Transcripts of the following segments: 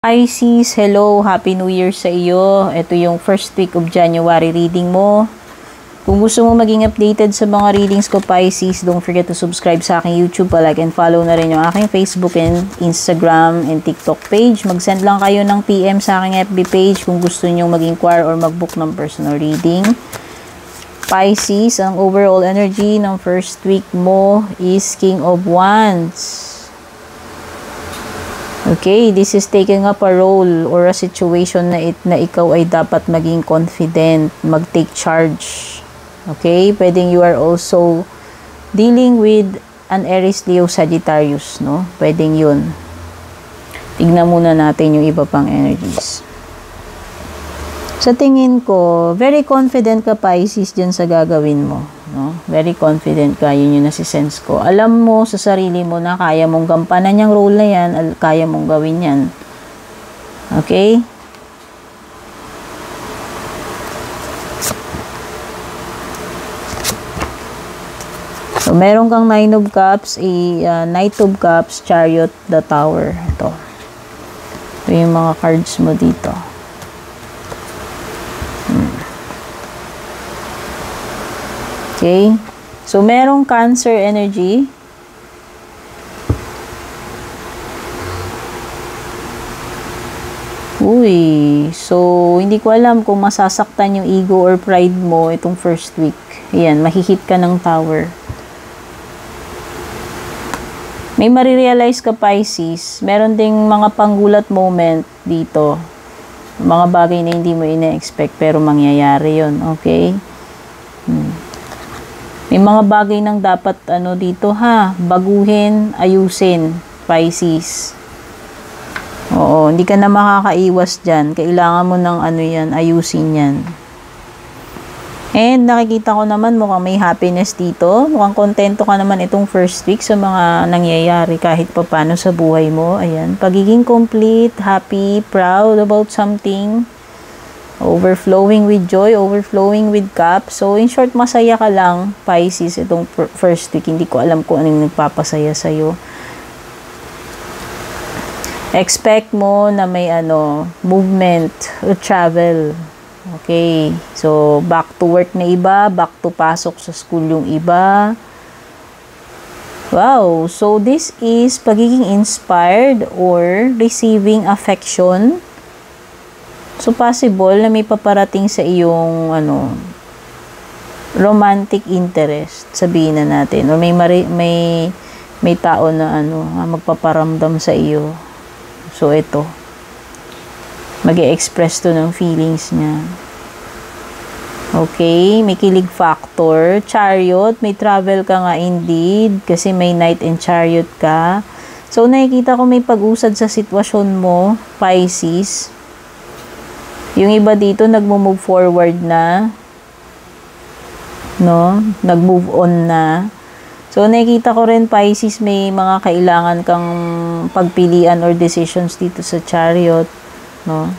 Pisces, hello, Happy New Year sa iyo. Ito yung first week of January reading mo. Kung gusto mo maging updated sa mga readings ko, Pisces, don't forget to subscribe sa aking YouTube, like and follow na rin yung aking Facebook and Instagram and TikTok page. Mag-send lang kayo ng PM sa aking FB page kung gusto nyo mag-inquire or mag-book ng personal reading. Pisces, ang overall energy ng first week mo is King of Wands. Okay, this is taking up a role or a situation na ikaw ay dapat maging confident, mag-take charge. Okay, pwedeng you are also dealing with an Aries, Leo, Sagittarius, no? Pwedeng yun. Tignan muna natin yung iba pang energies. Sa tingin ko, very confident ka, Pisces, dyan sa gagawin mo. No? Very confident ka, yun yung nasisense ko. Alam mo sa sarili mo na kaya mong gampanan yung role na yan, kaya mong gawin yan. Okay? So, meron kang Nine of Cups, Knight of Cups, Chariot, the Tower. Ito yung mga cards mo dito. Okay? So, merong Cancer energy. Uy. So, hindi ko alam kung masasaktan yung ego or pride mo itong first week. Ayan, mahihit ka ng Tower. May marirealize ka, Pisces. Meron ding mga panggulat moment dito. Mga bagay na hindi mo ina-expect pero mangyayari yun. Okay? May mga bagay nang dapat dito baguhin, ayusin, Pisces. Oo, hindi ka na makakaiwas dyan. Kailangan mo ng yan, ayusin yan. And nakikita ko naman mukhang may happiness dito. Mukhang kontento ka naman itong first week sa mga nangyayari kahit papano sa buhay mo. Ayan, pagiging complete, happy, proud about something. Overflowing with joy, overflowing with cup. So, in short, masaya ka lang, Pisces, itong first week. Hindi ko alam kung anong nagpapasaya sa'yo. Expect mo na may movement, travel. Okay. So, back to work na iba, back to pasok sa school yung iba. Wow. So, this is pagiging inspired or receiving affection. So, possible na may paparating sa iyong, romantic interest, sabihin na natin. O may tao na, magpaparamdam sa iyo. So, ito. Mag-e-express to ng feelings niya. Okay, may kilig factor. Chariot, may travel ka nga indeed, kasi may Knight and Chariot ka. So, nakikita ko may pag-usad sa sitwasyon mo, Pisces. Yung iba dito, nagmo-move forward na. No? Nag-move on na. So, nakikita ko rin, Pisces, may mga kailangan kang pagpilian or decisions dito sa Chariot. No?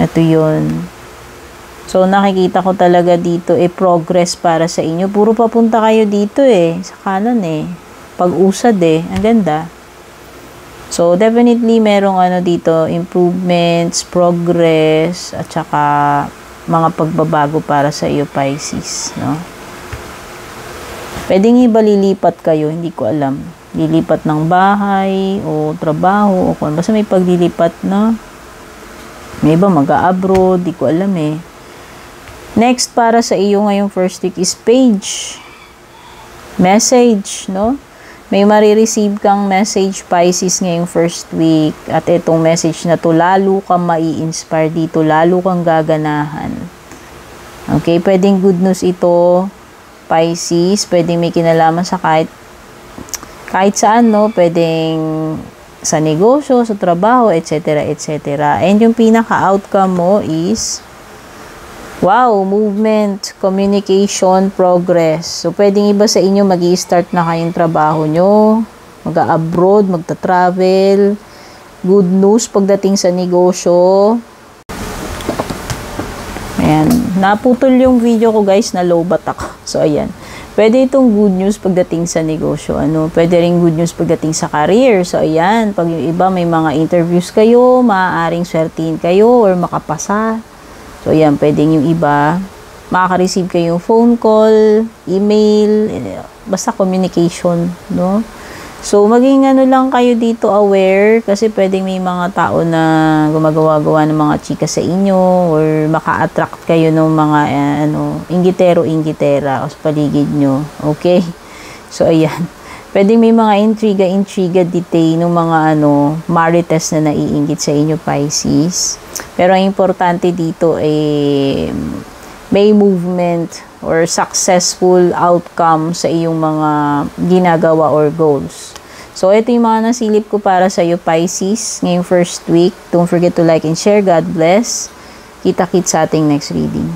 Ito yun. So, nakikita ko talaga dito, progress para sa inyo. Puro papunta kayo dito sa kanan Pag-usad Ang ganda. So, definitely, merong dito, improvements, progress, at saka mga pagbabago para sa iyo, Pisces, no? Pwedeng iba lilipat kayo, hindi ko alam. Lilipat ng bahay, o trabaho, o kung basta may paglilipat, no? May iba mag-a-abroad, hindi ko alam Next, para sa iyo ngayong first week is page. Message, no? May marireceive kang message, Pisces, ngayong first week. At itong message na to, lalo kang mai-inspire dito, lalo kang gaganahan. Okay, pwedeng good news ito, Pisces. Pwedeng may kinalaman sa kahit saan, no? Pwedeng sa negosyo, sa trabaho, etc., etc. And yung pinaka-outcome mo is wow, movement, communication, progress. So, pwedeng iba sa inyo mag-i-start na kayong trabaho nyo, mag-a-abroad, magta-travel, good news pagdating sa negosyo. Ayan, naputol yung video ko guys, na low bat ako. So, ayan. Pwede itong good news pagdating sa negosyo, pwede rin good news pagdating sa career. So, ayan, pag yung iba may mga interviews kayo, maaaring swertihin kayo or makapasa. So, ayan, pwedeng yung iba, makaka-receive kayong phone call, email, basta communication, no? So, maging lang kayo dito aware kasi pwedeng may mga tao na gumagawa-gawa ng mga chika sa inyo or maka-attract kayo ng mga inggitero-inggitera sa paligid nyo. Okay? So, ayan. Pwedeng may mga intriga detain ng mga marites na naiinggit sa inyo, Pisces. Pero ang importante dito ay may movement or successful outcome sa iyong mga ginagawa or goals. So, ito yung mga nasilip ko para sa iyo, Pisces, ngayong first week. Don't forget to like and share. God bless. Kita-kits sa ating next reading.